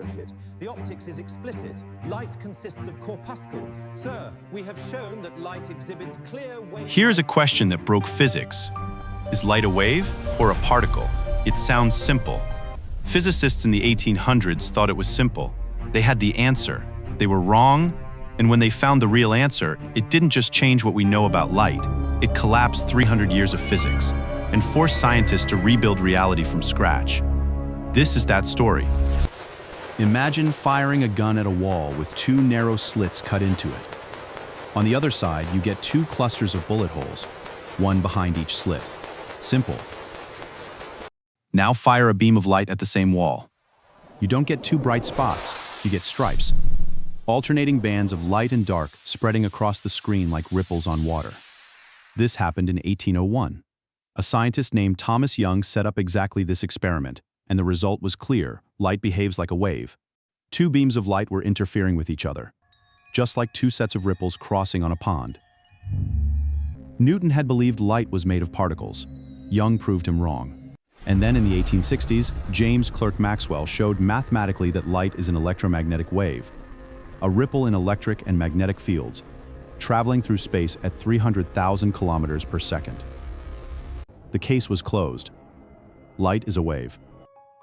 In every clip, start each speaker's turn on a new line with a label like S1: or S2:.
S1: intricate. The optics is explicit. Light consists of corpuscles. Sir, we have shown that light exhibits clear wave...
S2: Here's a question that broke physics. Is light a wave or a particle? It sounds simple. Physicists in the 1800s thought it was simple. They had the answer. They were wrong, and when they found the real answer, it didn't just change what we know about light. It collapsed 300 years of physics and forced scientists to rebuild reality from scratch. This is that story. Imagine firing a gun at a wall with two narrow slits cut into it. On the other side, you get two clusters of bullet holes, one behind each slit. Simple. Now fire a beam of light at the same wall. You don't get two bright spots, you get stripes. Alternating bands of light and dark spreading across the screen like ripples on water. This happened in 1801. A scientist named Thomas Young set up exactly this experiment, and the result was clear: light behaves like a wave. Two beams of light were interfering with each other, just like two sets of ripples crossing on a pond. Newton had believed light was made of particles. Young proved him wrong. And then in the 1860s, James Clerk Maxwell showed mathematically that light is an electromagnetic wave, a ripple in electric and magnetic fields, traveling through space at 300,000 kilometers per second. The case was closed. Light is a wave.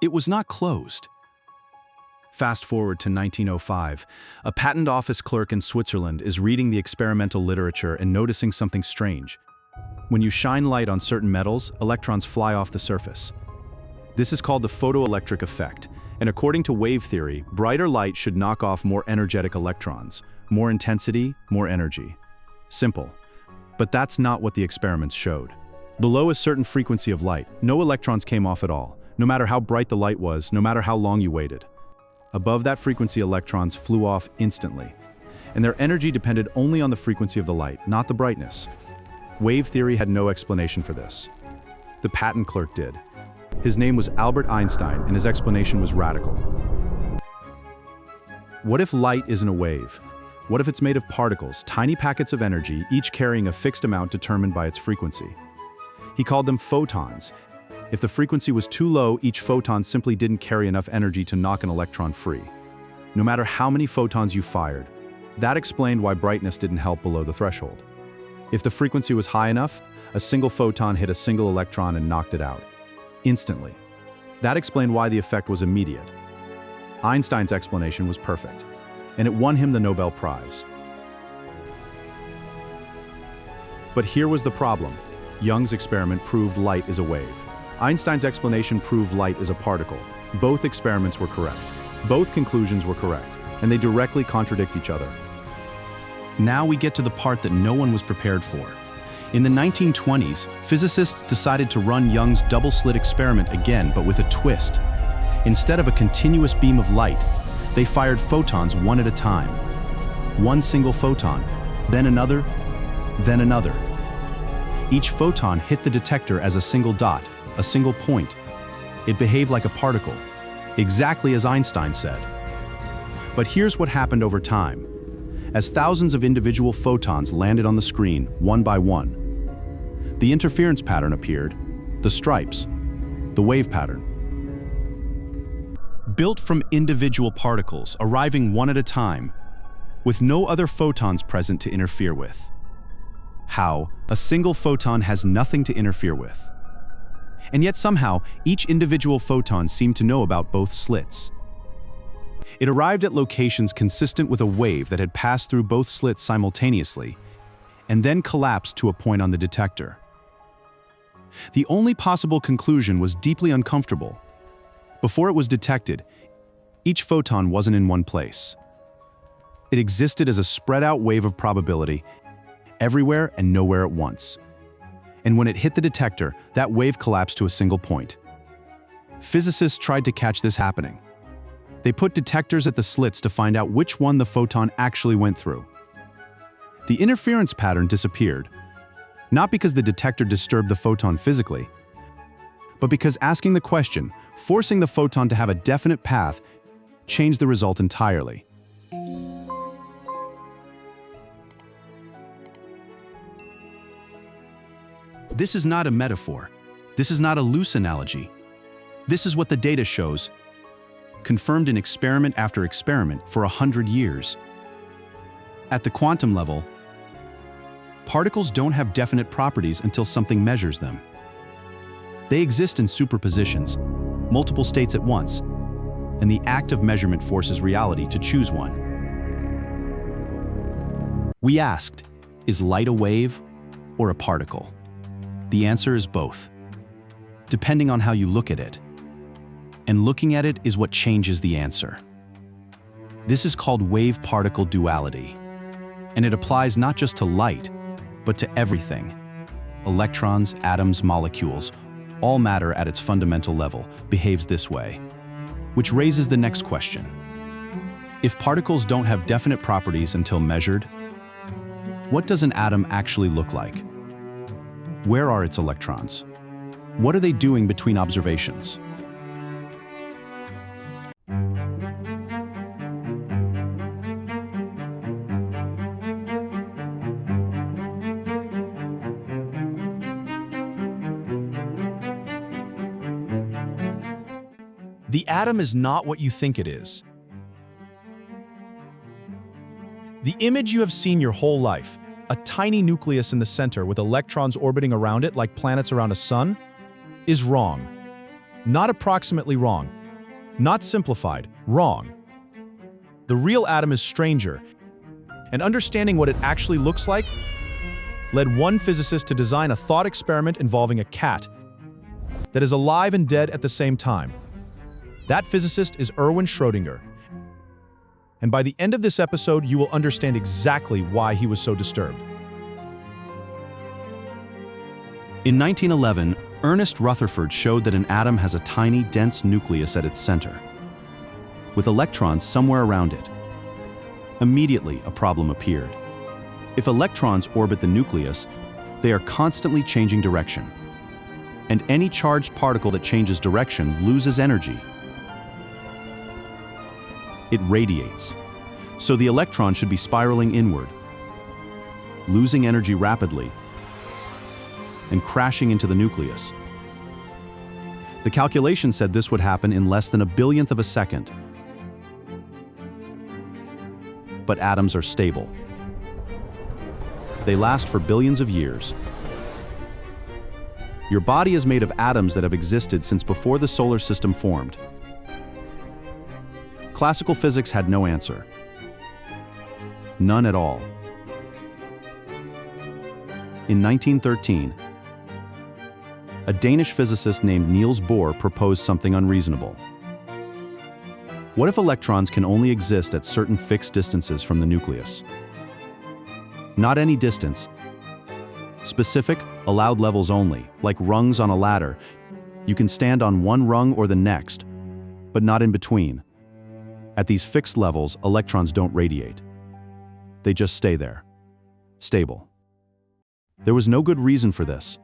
S2: It was not closed. Fast forward to 1905. A patent office clerk in Switzerland is reading the experimental literature and noticing something strange. When you shine light on certain metals, electrons fly off the surface. This is called the photoelectric effect, and according to wave theory, brighter light should knock off more energetic electrons. More intensity, more energy. Simple. But that's not what the experiments showed. Below a certain frequency of light, no electrons came off at all, no matter how bright the light was, no matter how long you waited. Above that frequency, electrons flew off instantly, and their energy depended only on the frequency of the light, not the brightness. Wave theory had no explanation for this. The patent clerk did. His name was Albert Einstein, and his explanation was radical. What if light isn't a wave? What if it's made of particles, tiny packets of energy, each carrying a fixed amount determined by its frequency? He called them photons. If the frequency was too low, each photon simply didn't carry enough energy to knock an electron free. No matter how many photons you fired, that explained why brightness didn't help below the threshold. If the frequency was high enough, a single photon hit a single electron and knocked it out. Instantly. That explained why the effect was immediate. Einstein's explanation was perfect, and it won him the Nobel Prize. But here was the problem. Young's experiment proved light is a wave. Einstein's explanation proved light is a particle. Both experiments were correct. Both conclusions were correct, and they directly contradict each other. Now we get to the part that no one was prepared for. In the 1920s, physicists decided to run Young's double-slit experiment again, but with a twist. Instead of a continuous beam of light, they fired photons one at a time. One single photon, then another, then another. Each photon hit the detector as a single dot, a single point. It behaved like a particle, exactly as Einstein said. But here's what happened over time. As thousands of individual photons landed on the screen, one by one, the interference pattern appeared, the stripes, the wave pattern. Built from individual particles, arriving one at a time, with no other photons present to interfere with. How? A single photon has nothing to interfere with. And yet somehow, each individual photon seemed to know about both slits. It arrived at locations consistent with a wave that had passed through both slits simultaneously, and then collapsed to a point on the detector. The only possible conclusion was deeply uncomfortable. Before it was detected, each photon wasn't in one place. It existed as a spread-out wave of probability, everywhere and nowhere at once. And when it hit the detector, that wave collapsed to a single point. Physicists tried to catch this happening. They put detectors at the slits to find out which one the photon actually went through. The interference pattern disappeared, not because the detector disturbed the photon physically, but because asking the question, forcing the photon to have a definite path, changed the result entirely. This is not a metaphor. This is not a loose analogy. This is what the data shows. confirmed in experiment after experiment for 100 years. At the quantum level, particles don't have definite properties until something measures them. They exist in superpositions, multiple states at once, and the act of measurement forces reality to choose one. We asked, is light a wave or a particle? The answer is both, depending on how you look at it. And looking at it is what changes the answer. This is called wave-particle duality, and it applies not just to light, but to everything. Electrons, atoms, molecules, all matter at its fundamental level behaves this way, which raises the next question. If particles don't have definite properties until measured, what does an atom actually look like? Where are its electrons? What are they doing between observations? The atom is not what you think it is. The image you have seen your whole life, a tiny nucleus in the center with electrons orbiting around it like planets around a sun, is wrong. Not approximately wrong. Not simplified, wrong. The real atom is stranger, and understanding what it actually looks like led one physicist to design a thought experiment involving a cat that is alive and dead at the same time. That physicist is Erwin Schrödinger. And by the end of this episode, you will understand exactly why he was so disturbed. In 1911, Ernest Rutherford showed that an atom has a tiny, dense nucleus at its center, with electrons somewhere around it. Immediately, a problem appeared. If electrons orbit the nucleus, they are constantly changing direction. And any charged particle that changes direction loses energy. It radiates. So the electron should be spiraling inward, losing energy rapidly, and crashing into the nucleus. The calculation said this would happen in less than a billionth of a second. But atoms are stable. They last for billions of years. Your body is made of atoms that have existed since before the solar system formed. Classical physics had no answer. None at all. In 1913, a Danish physicist named Niels Bohr proposed something unreasonable. What if electrons can only exist at certain fixed distances from the nucleus? Not any distance. Specific, allowed levels only, like rungs on a ladder. You can stand on one rung or the next, but not in between. At these fixed levels, electrons don't radiate. They just stay there, stable. There was no good reason for this.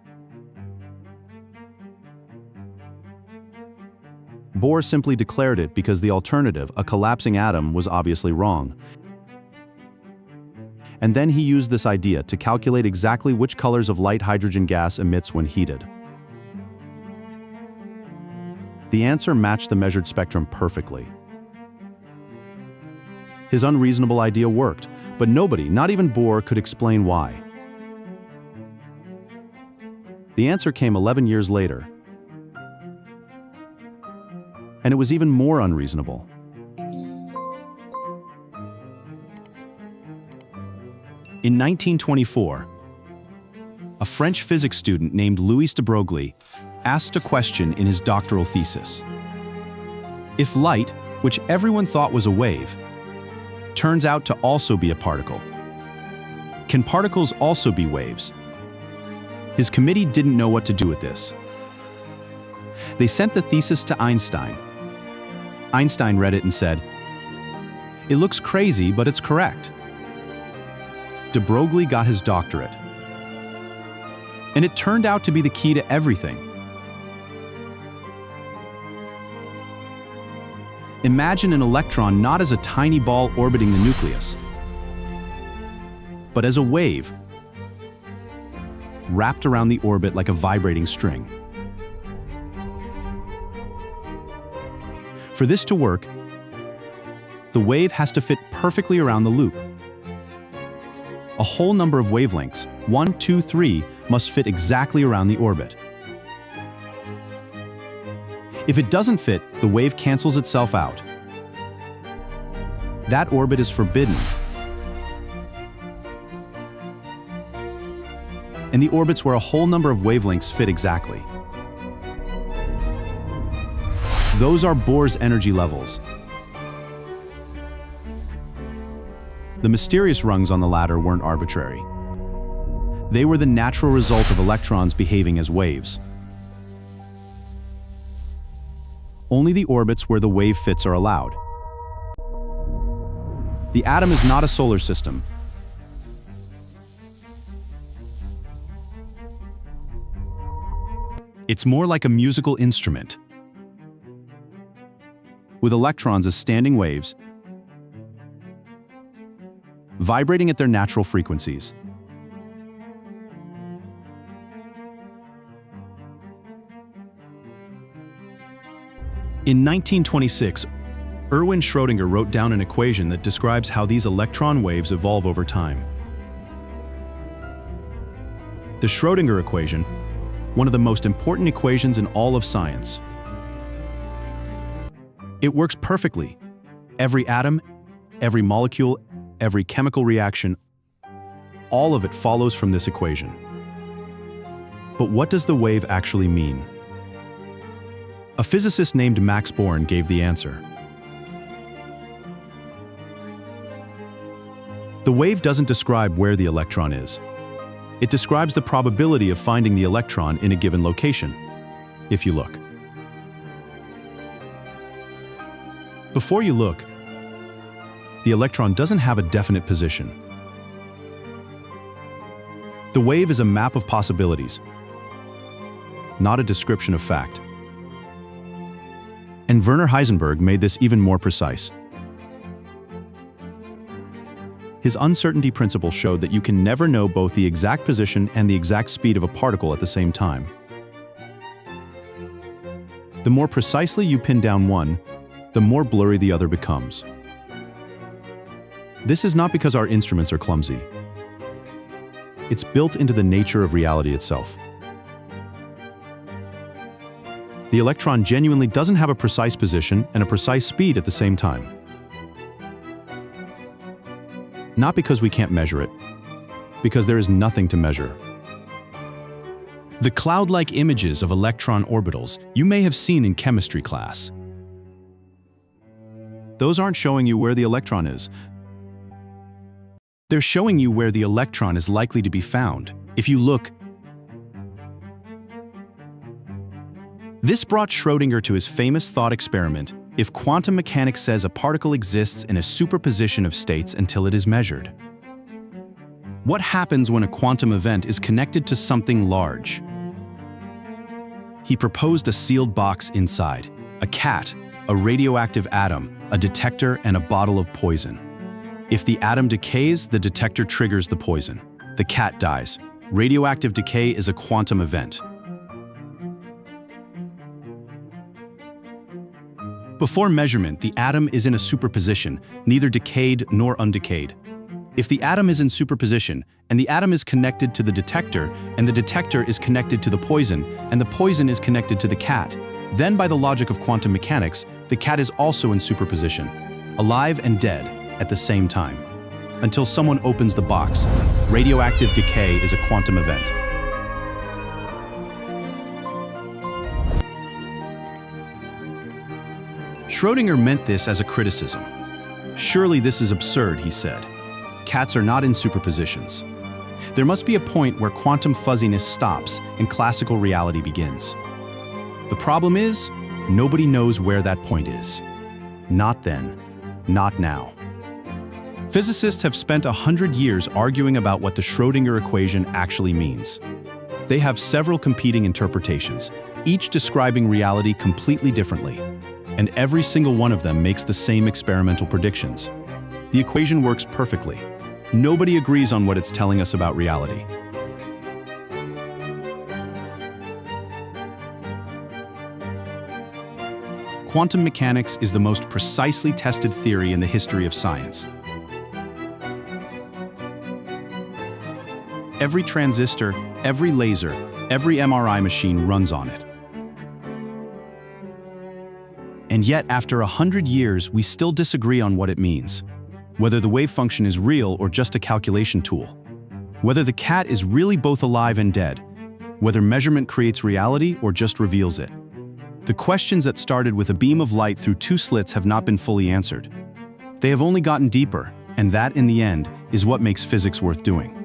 S2: Bohr simply declared it because the alternative, a collapsing atom, was obviously wrong. And then he used this idea to calculate exactly which colors of light hydrogen gas emits when heated. The answer matched the measured spectrum perfectly. His unreasonable idea worked, but nobody, not even Bohr, could explain why. The answer came 11 years later, and it was even more unreasonable. In 1924, a French physics student named Louis de Broglie asked a question in his doctoral thesis. If light, which everyone thought was a wave, turns out to also be a particle, can particles also be waves? His committee didn't know what to do with this. They sent the thesis to Einstein. Einstein read it and said, "It looks crazy, but it's correct." De Broglie got his doctorate. And it turned out to be the key to everything. Imagine an electron not as a tiny ball orbiting the nucleus, but as a wave, wrapped around the orbit like a vibrating string. For this to work, the wave has to fit perfectly around the loop. A whole number of wavelengths, 1, 2, 3, must fit exactly around the orbit. If it doesn't fit, the wave cancels itself out. That orbit is forbidden. And the orbits where a whole number of wavelengths fit exactly. Those are Bohr's energy levels. The mysterious rungs on the ladder weren't arbitrary. They were the natural result of electrons behaving as waves. Only the orbits where the wave fits are allowed. The atom is not a solar system. It's more like a musical instrument, with electrons as standing waves, vibrating at their natural frequencies. In 1926, Erwin Schrödinger wrote down an equation that describes how these electron waves evolve over time. The Schrödinger equation, one of the most important equations in all of science. It works perfectly. Every atom, every molecule, every chemical reaction, all of it follows from this equation. But what does the wave actually mean? A physicist named Max Born gave the answer. The wave doesn't describe where the electron is. It describes the probability of finding the electron in a given location, if you look. Before you look, the electron doesn't have a definite position. The wave is a map of possibilities, not a description of fact. And Werner Heisenberg made this even more precise. His uncertainty principle showed that you can never know both the exact position and the exact speed of a particle at the same time. The more precisely you pin down one, the more blurry the other becomes. This is not because our instruments are clumsy. It's built into the nature of reality itself. The electron genuinely doesn't have a precise position and a precise speed at the same time. Not because we can't measure it, because there is nothing to measure. The cloud-like images of electron orbitals you may have seen in chemistry class. Those aren't showing you where the electron is. They're showing you where the electron is likely to be found, if you look. This brought Schrödinger to his famous thought experiment: if quantum mechanics says a particle exists in a superposition of states until it is measured. What happens when a quantum event is connected to something large? He proposed a sealed box inside, a cat, a radioactive atom, a detector, and a bottle of poison. If the atom decays, the detector triggers the poison. The cat dies. Radioactive decay is a quantum event. Before measurement, the atom is in a superposition, neither decayed nor undecayed. If the atom is in superposition, and the atom is connected to the detector, and the detector is connected to the poison, and the poison is connected to the cat, then by the logic of quantum mechanics, the cat is also in superposition, alive and dead at the same time. Until someone opens the box, radioactive decay is a quantum event. Schrödinger meant this as a criticism. Surely this is absurd, he said. Cats are not in superpositions. There must be a point where quantum fuzziness stops and classical reality begins. The problem is, nobody knows where that point is. Not then, not now. Physicists have spent 100 years arguing about what the Schrödinger equation actually means. They have several competing interpretations, each describing reality completely differently. And every single one of them makes the same experimental predictions. The equation works perfectly. Nobody agrees on what it's telling us about reality. quantum mechanics is the most precisely tested theory in the history of science. Every transistor, every laser, every MRI machine runs on it. And yet, after 100 years, we still disagree on what it means. Whether the wave function is real or just a calculation tool. Whether the cat is really both alive and dead. Whether measurement creates reality or just reveals it. The questions that started with a beam of light through two slits have not been fully answered. They have only gotten deeper, and that, in the end, is what makes physics worth doing.